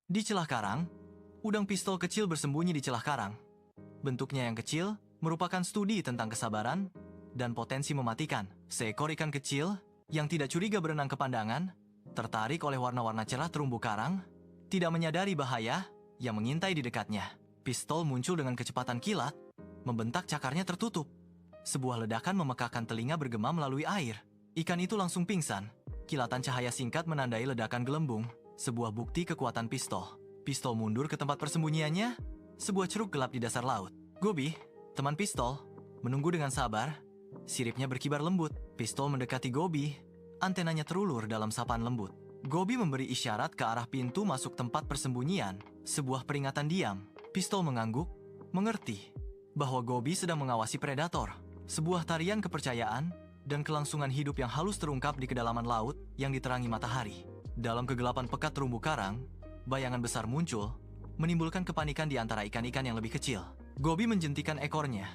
Di celah karang, udang pistol kecil bersembunyi di celah karang. Bentuknya yang kecil merupakan studi tentang kesabaran dan potensi mematikan. Seekor ikan kecil yang tidak curiga berenang ke pandangan, tertarik oleh warna-warna cerah terumbu karang, tidak menyadari bahaya yang mengintai di dekatnya. Pistol muncul dengan kecepatan kilat, membentak cakarnya tertutup. Sebuah ledakan memekakkan telinga bergema melalui air. Ikan itu langsung pingsan. Kilatan cahaya singkat menandai ledakan gelembung, sebuah bukti kekuatan pistol. Pistol mundur ke tempat persembunyiannya, sebuah ceruk gelap di dasar laut. Gobi, teman pistol, menunggu dengan sabar. Siripnya berkibar lembut. Pistol mendekati Gobi, antenanya terulur dalam sapaan lembut. Gobi memberi isyarat ke arah pintu masuk tempat persembunyian, sebuah peringatan diam. Pistol mengangguk, mengerti bahwa Gobi sedang mengawasi predator. Sebuah tarian kepercayaan dan kelangsungan hidup yang halus terungkap di kedalaman laut yang diterangi matahari. Dalam kegelapan pekat terumbu karang, bayangan besar muncul, menimbulkan kepanikan di antara ikan-ikan yang lebih kecil. Gobi menjentikan ekornya.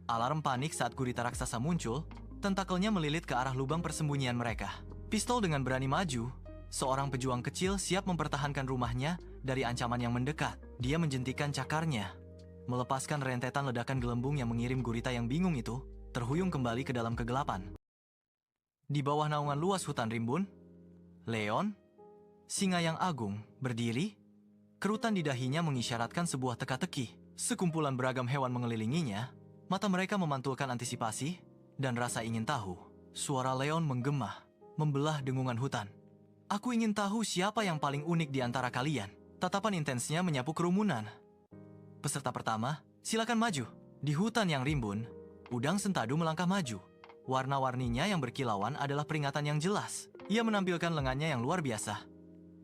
Alarm panik saat gurita raksasa muncul, tentakelnya melilit ke arah lubang persembunyian mereka. Pistol dengan berani maju, seorang pejuang kecil siap mempertahankan rumahnya dari ancaman yang mendekat. Dia menjentikan cakarnya, melepaskan rentetan ledakan gelembung yang mengirim gurita yang bingung itu terhuyung kembali ke dalam kegelapan. Di bawah naungan luas hutan rimbun, Leon, singa yang agung, berdiri. Kerutan di dahinya mengisyaratkan sebuah teka-teki. Sekumpulan beragam hewan mengelilinginya, mata mereka memantulkan antisipasi dan rasa ingin tahu. Suara Leon menggema, membelah dengungan hutan. Aku ingin tahu siapa yang paling unik di antara kalian. Tatapan intensnya menyapu kerumunan. Peserta pertama, silakan maju. Di hutan yang rimbun, udang sentadu melangkah maju. Warna-warninya yang berkilauan adalah peringatan yang jelas. Ia menampilkan lengannya yang luar biasa.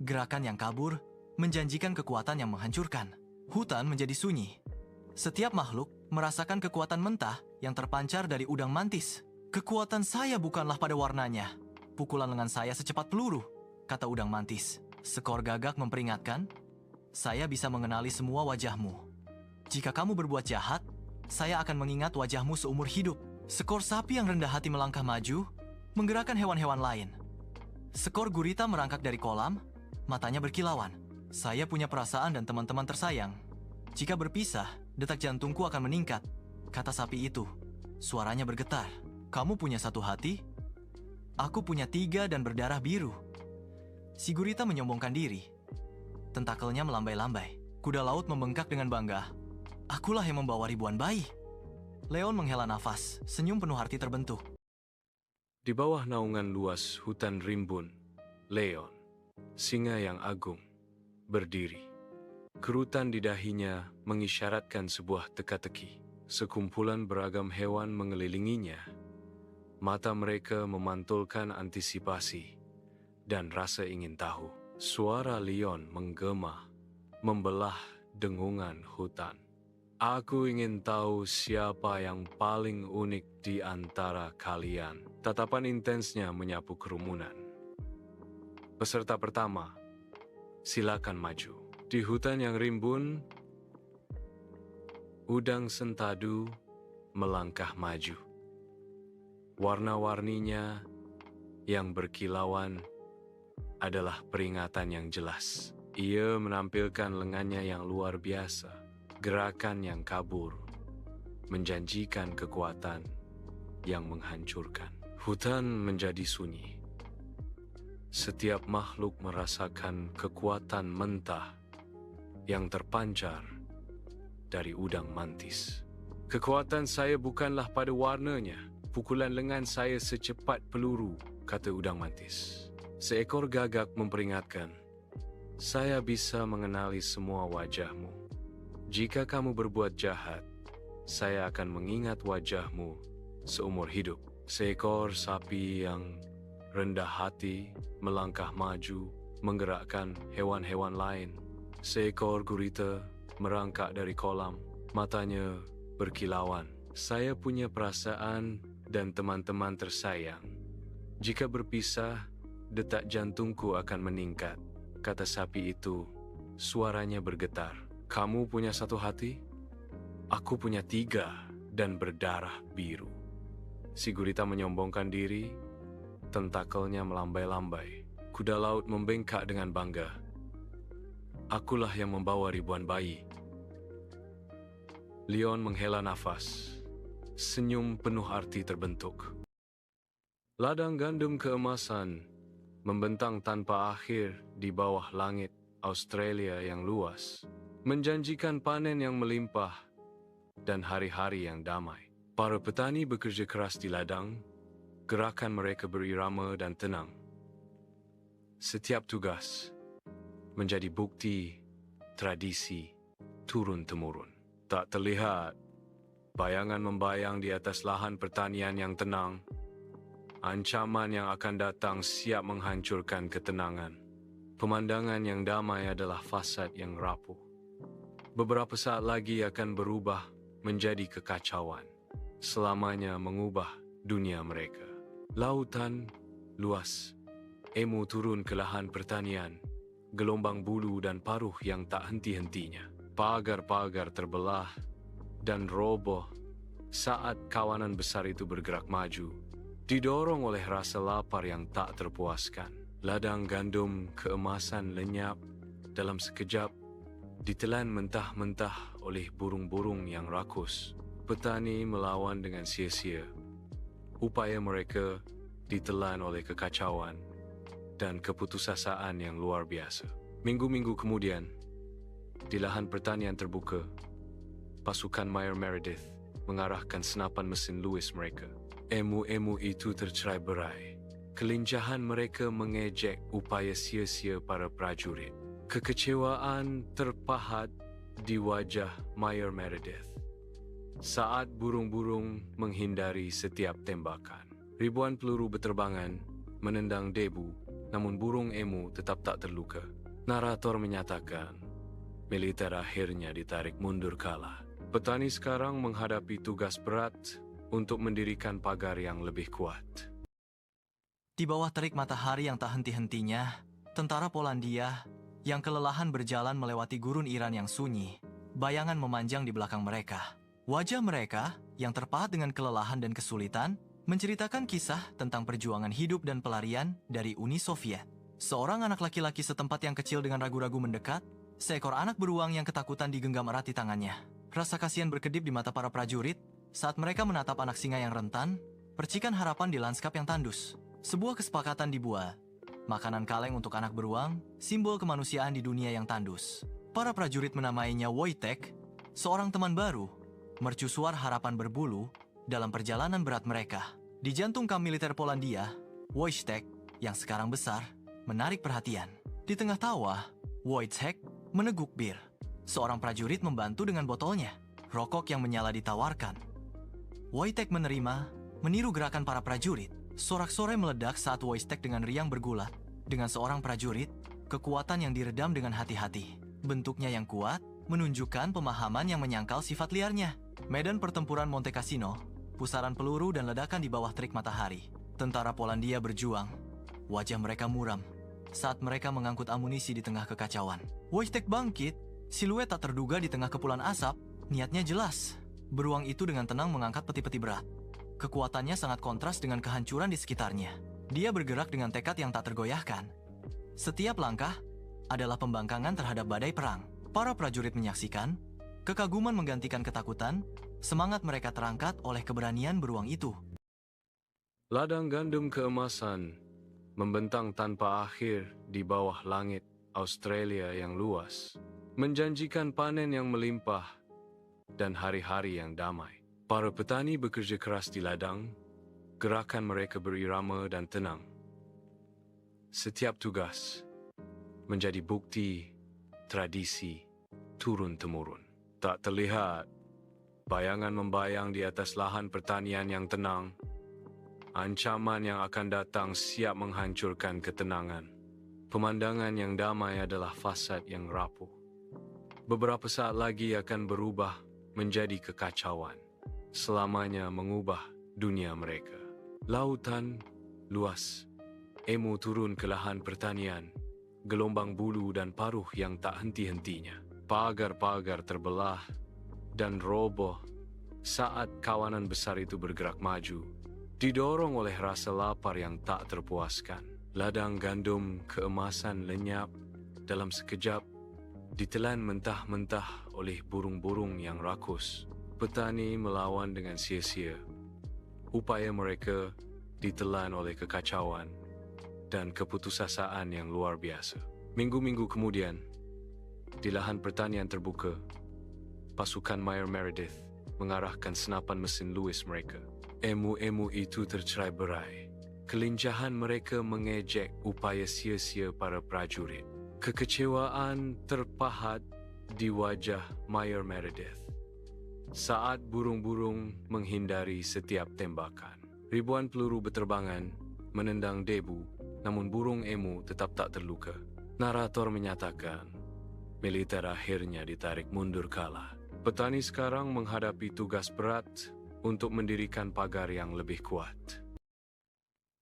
Gerakan yang kabur menjanjikan kekuatan yang menghancurkan. Hutan menjadi sunyi. Setiap makhluk merasakan kekuatan mentah yang terpancar dari udang mantis. Kekuatan saya bukanlah pada warnanya. Pukulan lengan saya secepat peluru, kata udang mantis. Skor gagak memperingatkan, saya bisa mengenali semua wajahmu. Jika kamu berbuat jahat, saya akan mengingat wajahmu seumur hidup. Skor sapi yang rendah hati melangkah maju, menggerakkan hewan-hewan lain. Skor gurita merangkak dari kolam, matanya berkilauan. Saya punya perasaan dan teman-teman tersayang. Jika berpisah, detak jantungku akan meningkat, kata sapi itu. Suaranya bergetar. Kamu punya satu hati? Aku punya 3 dan berdarah biru. Si gurita menyombongkan diri. Tentakelnya melambai-lambai. Kuda laut membengkak dengan bangga. Akulah yang membawa ribuan bayi. Leon menghela nafas, senyum penuh arti terbentuk. Di bawah naungan luas hutan rimbun, Leon, singa yang agung, berdiri. Kerutan di dahinya mengisyaratkan sebuah teka-teki. Sekumpulan beragam hewan mengelilinginya. Mata mereka memantulkan antisipasi dan rasa ingin tahu. Suara Leon menggema, membelah dengungan hutan. Aku ingin tahu siapa yang paling unik di antara kalian. Tatapan intensnya menyapu kerumunan. Peserta pertama, silakan maju. Di hutan yang rimbun, udang sentadu melangkah maju. Warna-warninya yang berkilauan adalah peringatan yang jelas. Ia menampilkan lengannya yang luar biasa. Gerakan yang kabur, menjanjikan kekuatan yang menghancurkan. Hutan menjadi sunyi. Setiap makhluk merasakan kekuatan mentah yang terpancar dari udang mantis. Kekuatan saya bukanlah pada warnanya. Pukulan lengan saya secepat peluru, kata udang mantis. Seekor gagak memperingatkan, saya bisa mengenali semua wajahmu. Jika kamu berbuat jahat, saya akan mengingat wajahmu seumur hidup. Seekor sapi yang rendah hati melangkah maju, menggerakkan hewan-hewan lain. Seekor gurita merangkak dari kolam, matanya berkilauan. Saya punya perasaan dan teman-teman tersayang. Jika berpisah, detak jantungku akan meningkat, kata sapi itu. Suaranya bergetar. Kamu punya satu hati? Aku punya 3 dan berdarah biru. Si gurita menyombongkan diri, tentakelnya melambai-lambai. Kuda laut membengkak dengan bangga. Akulah yang membawa ribuan bayi. Leon menghela nafas. Senyum penuh arti terbentuk. Ladang gandum keemasan membentang tanpa akhir di bawah langit Australia yang luas, menjanjikan panen yang melimpah dan hari-hari yang damai. Para petani bekerja keras di ladang, gerakan mereka berirama dan tenang. Setiap tugas menjadi bukti tradisi turun-temurun. Tak terlihat, bayangan membayang di atas lahan pertanian yang tenang. Ancaman yang akan datang siap menghancurkan ketenangan. Pemandangan yang damai adalah fasad yang rapuh. Beberapa saat lagi akan berubah menjadi kekacauan. Selamanya mengubah dunia mereka. Lautan luas. Emu turun ke lahan pertanian. Gelombang bulu dan paruh yang tak henti-hentinya. Pagar-pagar terbelah dan roboh saat kawanan besar itu bergerak maju. Didorong oleh rasa lapar yang tak terpuaskan. Ladang gandum keemasan lenyap dalam sekejap, ditelan mentah-mentah oleh burung-burung yang rakus. Petani melawan dengan sia-sia. Upaya mereka ditelan oleh kekacauan dan keputusasaan yang luar biasa. Minggu-minggu kemudian, di lahan pertanian terbuka, pasukan Meyer Meredith mengarahkan senapan mesin Lewis mereka. Emu-emu itu tercerai-berai. Kelincahan mereka mengejek upaya sia-sia para prajurit. Kekecewaan terpahat di wajah Meyer Meredith saat burung-burung menghindari setiap tembakan. Ribuan peluru berterbangan menendang debu, namun burung emu tetap tak terluka. Narator menyatakan, militer akhirnya ditarik mundur kalah. Petani sekarang menghadapi tugas berat untuk mendirikan pagar yang lebih kuat. Di bawah terik matahari yang tak henti-hentinya, tentara Polandia yang kelelahan berjalan melewati gurun Iran yang sunyi, bayangan memanjang di belakang mereka. Wajah mereka yang terpahat dengan kelelahan dan kesulitan menceritakan kisah tentang perjuangan hidup dan pelarian dari Uni Soviet. Seorang anak laki-laki setempat yang kecil dengan ragu-ragu mendekat, seekor anak beruang yang ketakutan digenggam erat di tangannya. Rasa kasihan berkedip di mata para prajurit saat mereka menatap anak singa yang rentan, percikan harapan di lanskap yang tandus. Sebuah kesepakatan dibuat. Makanan kaleng untuk anak beruang, simbol kemanusiaan di dunia yang tandus. Para prajurit menamainya Wojtek, seorang teman baru, mercusuar harapan berbulu dalam perjalanan berat mereka. Di jantung kamp militer Polandia, Wojtek, yang sekarang besar, menarik perhatian. Di tengah tawa, Wojtek meneguk bir. Seorang prajurit membantu dengan botolnya. Rokok yang menyala ditawarkan. Wojtek menerima, meniru gerakan para prajurit. Sorak-sorai meledak saat Wojtek dengan riang bergulat. Dengan seorang prajurit, kekuatan yang diredam dengan hati-hati. Bentuknya yang kuat, menunjukkan pemahaman yang menyangkal sifat liarnya. Medan pertempuran Monte Cassino, pusaran peluru dan ledakan di bawah terik matahari. Tentara Polandia berjuang. Wajah mereka muram saat mereka mengangkut amunisi di tengah kekacauan. Wojtek bangkit, siluet tak terduga di tengah kepulan asap, niatnya jelas. Beruang itu dengan tenang mengangkat peti-peti berat. Kekuatannya sangat kontras dengan kehancuran di sekitarnya. Dia bergerak dengan tekad yang tak tergoyahkan. Setiap langkah adalah pembangkangan terhadap badai perang. Para prajurit menyaksikan, kekaguman menggantikan ketakutan, semangat mereka terangkat oleh keberanian beruang itu. Ladang gandum keemasan membentang tanpa akhir di bawah langit Australia yang luas, menjanjikan panen yang melimpah dan hari-hari yang damai. Para petani bekerja keras di ladang, gerakan mereka berirama dan tenang. Setiap tugas menjadi bukti tradisi turun-temurun. Tak terlihat, bayangan membayang di atas lahan pertanian yang tenang. Ancaman yang akan datang siap menghancurkan ketenangan. Pemandangan yang damai adalah fasad yang rapuh. Beberapa saat lagi akan berubah menjadi kekacauan. Selamanya mengubah dunia mereka. Lautan luas. Emu turun ke lahan pertanian. Gelombang bulu dan paruh yang tak henti-hentinya. Pagar-pagar terbelah dan roboh saat kawanan besar itu bergerak maju. Didorong oleh rasa lapar yang tak terpuaskan. Ladang gandum keemasan lenyap dalam sekejap, ditelan mentah-mentah oleh burung-burung yang rakus. Petani melawan dengan sia-sia. Upaya mereka ditelan oleh kekacauan dan keputusasaan yang luar biasa. Minggu-minggu kemudian, di lahan pertanian terbuka, pasukan Mayor Meredith mengarahkan senapan mesin Lewis mereka. Emu-emu itu tercerai-berai. Kelincahan mereka mengejek upaya sia-sia para prajurit. Kekecewaan terpahat di wajah Mayor Meredith saat burung-burung menghindari setiap tembakan. Ribuan peluru berterbangan menendang debu, namun burung emu tetap tak terluka. Narator menyatakan, militer akhirnya ditarik mundur kalah. Petani sekarang menghadapi tugas berat untuk mendirikan pagar yang lebih kuat.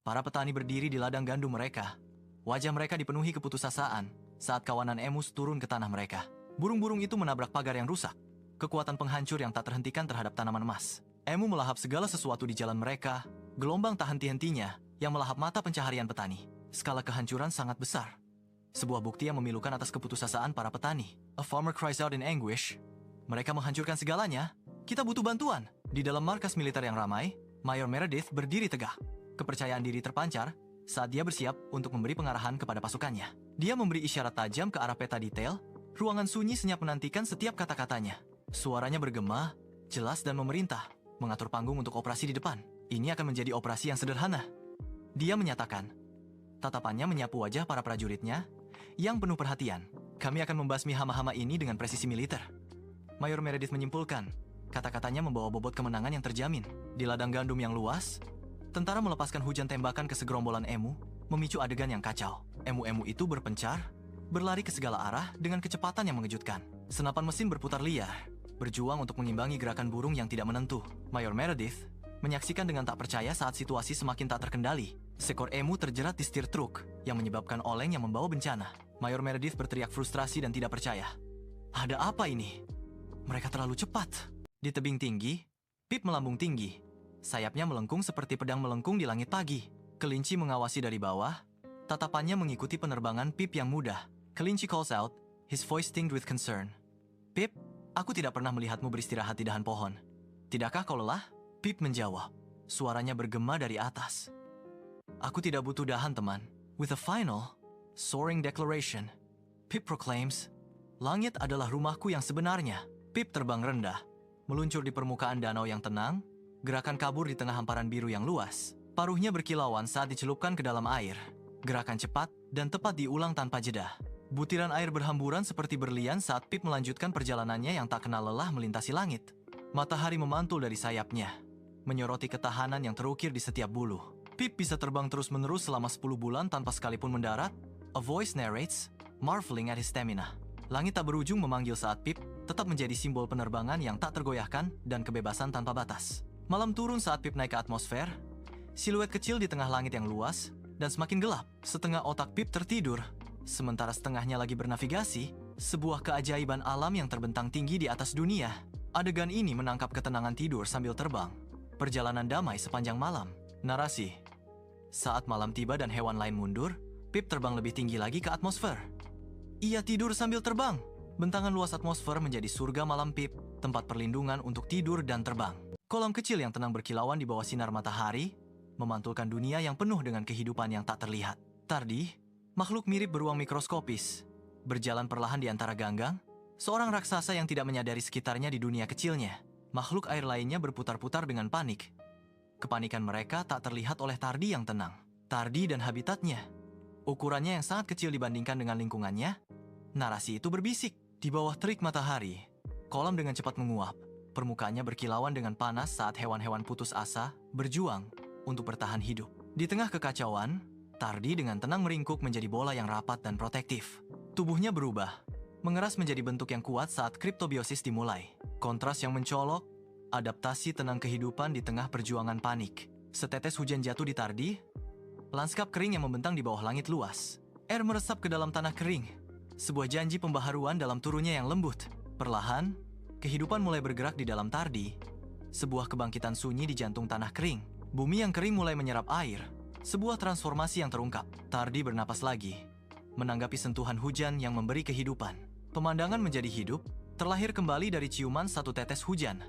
Para petani berdiri di ladang gandum mereka. Wajah mereka dipenuhi keputusasaan saat kawanan emus turun ke tanah mereka. Burung-burung itu menabrak pagar yang rusak. Kekuatan penghancur yang tak terhentikan terhadap tanaman emas. Emu melahap segala sesuatu di jalan mereka. Gelombang tak henti-hentinya yang melahap mata pencaharian petani. Skala kehancuran sangat besar. Sebuah bukti yang memilukan atas keputusasaan para petani. A farmer cries out in anguish. Mereka menghancurkan segalanya. Kita butuh bantuan. Di dalam markas militer yang ramai, Mayor Meredith berdiri tegak. Kepercayaan diri terpancar saat dia bersiap untuk memberi pengarahan kepada pasukannya. Dia memberi isyarat tajam ke arah peta detail. Ruangan sunyi senyap menantikan setiap kata-katanya. Suaranya bergema, jelas dan memerintah, mengatur panggung untuk operasi di depan. Ini akan menjadi operasi yang sederhana. Dia menyatakan, tatapannya menyapu wajah para prajuritnya yang penuh perhatian. Kami akan membasmi hama-hama ini dengan presisi militer. Mayor Meredith menyimpulkan, kata-katanya membawa bobot kemenangan yang terjamin. Di ladang gandum yang luas, tentara melepaskan hujan tembakan ke segerombolan emu, memicu adegan yang kacau. Emu-emu itu berpencar, berlari ke segala arah dengan kecepatan yang mengejutkan. Senapan mesin berputar liar, berjuang untuk mengimbangi gerakan burung yang tidak menentu. Mayor Meredith menyaksikan dengan tak percaya saat situasi semakin tak terkendali. Seekor emu terjerat di setir truk yang menyebabkan oleng yang membawa bencana. Mayor Meredith berteriak frustrasi dan tidak percaya. Ada apa ini? Mereka terlalu cepat. Di tebing tinggi, Pip melambung tinggi. Sayapnya melengkung seperti pedang melengkung di langit pagi. Kelinci mengawasi dari bawah. Tatapannya mengikuti penerbangan Pip yang mudah. Kelinci calls out, his voice tinged with concern. Pip, aku tidak pernah melihatmu beristirahat di dahan pohon. Tidakkah kau lelah? Pip menjawab. Suaranya bergema dari atas. Aku tidak butuh dahan, teman. With a final, soaring declaration, Pip proclaims, langit adalah rumahku yang sebenarnya. Pip terbang rendah, meluncur di permukaan danau yang tenang, gerakan kabur di tengah hamparan biru yang luas. Paruhnya berkilauan saat dicelupkan ke dalam air. Gerakan cepat dan tepat diulang tanpa jeda. Butiran air berhamburan seperti berlian saat Pip melanjutkan perjalanannya yang tak kenal lelah melintasi langit. Matahari memantul dari sayapnya, menyoroti ketahanan yang terukir di setiap bulu. Pip bisa terbang terus-menerus selama 10 bulan tanpa sekalipun mendarat. A voice narrates, marveling at his stamina. Langit tak berujung memanggil saat Pip tetap menjadi simbol penerbangan yang tak tergoyahkan dan kebebasan tanpa batas. Malam turun saat Pip naik ke atmosfer, siluet kecil di tengah langit yang luas dan semakin gelap. Setengah otak Pip tertidur, sementara setengahnya lagi bernavigasi, sebuah keajaiban alam yang terbentang tinggi di atas dunia. Adegan ini menangkap ketenangan tidur sambil terbang. Perjalanan damai sepanjang malam. Narasi. Saat malam tiba dan hewan lain mundur, Pip terbang lebih tinggi lagi ke atmosfer. Ia tidur sambil terbang. Bentangan luas atmosfer menjadi surga malam Pip, tempat perlindungan untuk tidur dan terbang. Kolam kecil yang tenang berkilauan di bawah sinar matahari, memantulkan dunia yang penuh dengan kehidupan yang tak terlihat. Tardi, makhluk mirip beruang mikroskopis, berjalan perlahan di antara ganggang, seorang raksasa yang tidak menyadari sekitarnya di dunia kecilnya. Makhluk air lainnya berputar-putar dengan panik. Kepanikan mereka tak terlihat oleh Tardi yang tenang. Tardi dan habitatnya, ukurannya yang sangat kecil dibandingkan dengan lingkungannya, narasi itu berbisik. Di bawah terik matahari, kolam dengan cepat menguap. Permukaannya berkilauan dengan panas saat hewan-hewan putus asa berjuang untuk bertahan hidup. Di tengah kekacauan, Tardi dengan tenang meringkuk menjadi bola yang rapat dan protektif. Tubuhnya berubah, mengeras menjadi bentuk yang kuat saat kriptobiosis dimulai. Kontras yang mencolok, adaptasi tenang kehidupan di tengah perjuangan panik. Setetes hujan jatuh di Tardi, lanskap kering yang membentang di bawah langit luas. Air meresap ke dalam tanah kering, sebuah janji pembaharuan dalam turunnya yang lembut. Perlahan, kehidupan mulai bergerak di dalam Tardi, sebuah kebangkitan sunyi di jantung tanah kering. Bumi yang kering mulai menyerap air, sebuah transformasi yang terungkap. Tardi bernapas lagi, menanggapi sentuhan hujan yang memberi kehidupan. Pemandangan menjadi hidup, terlahir kembali dari ciuman satu tetes hujan.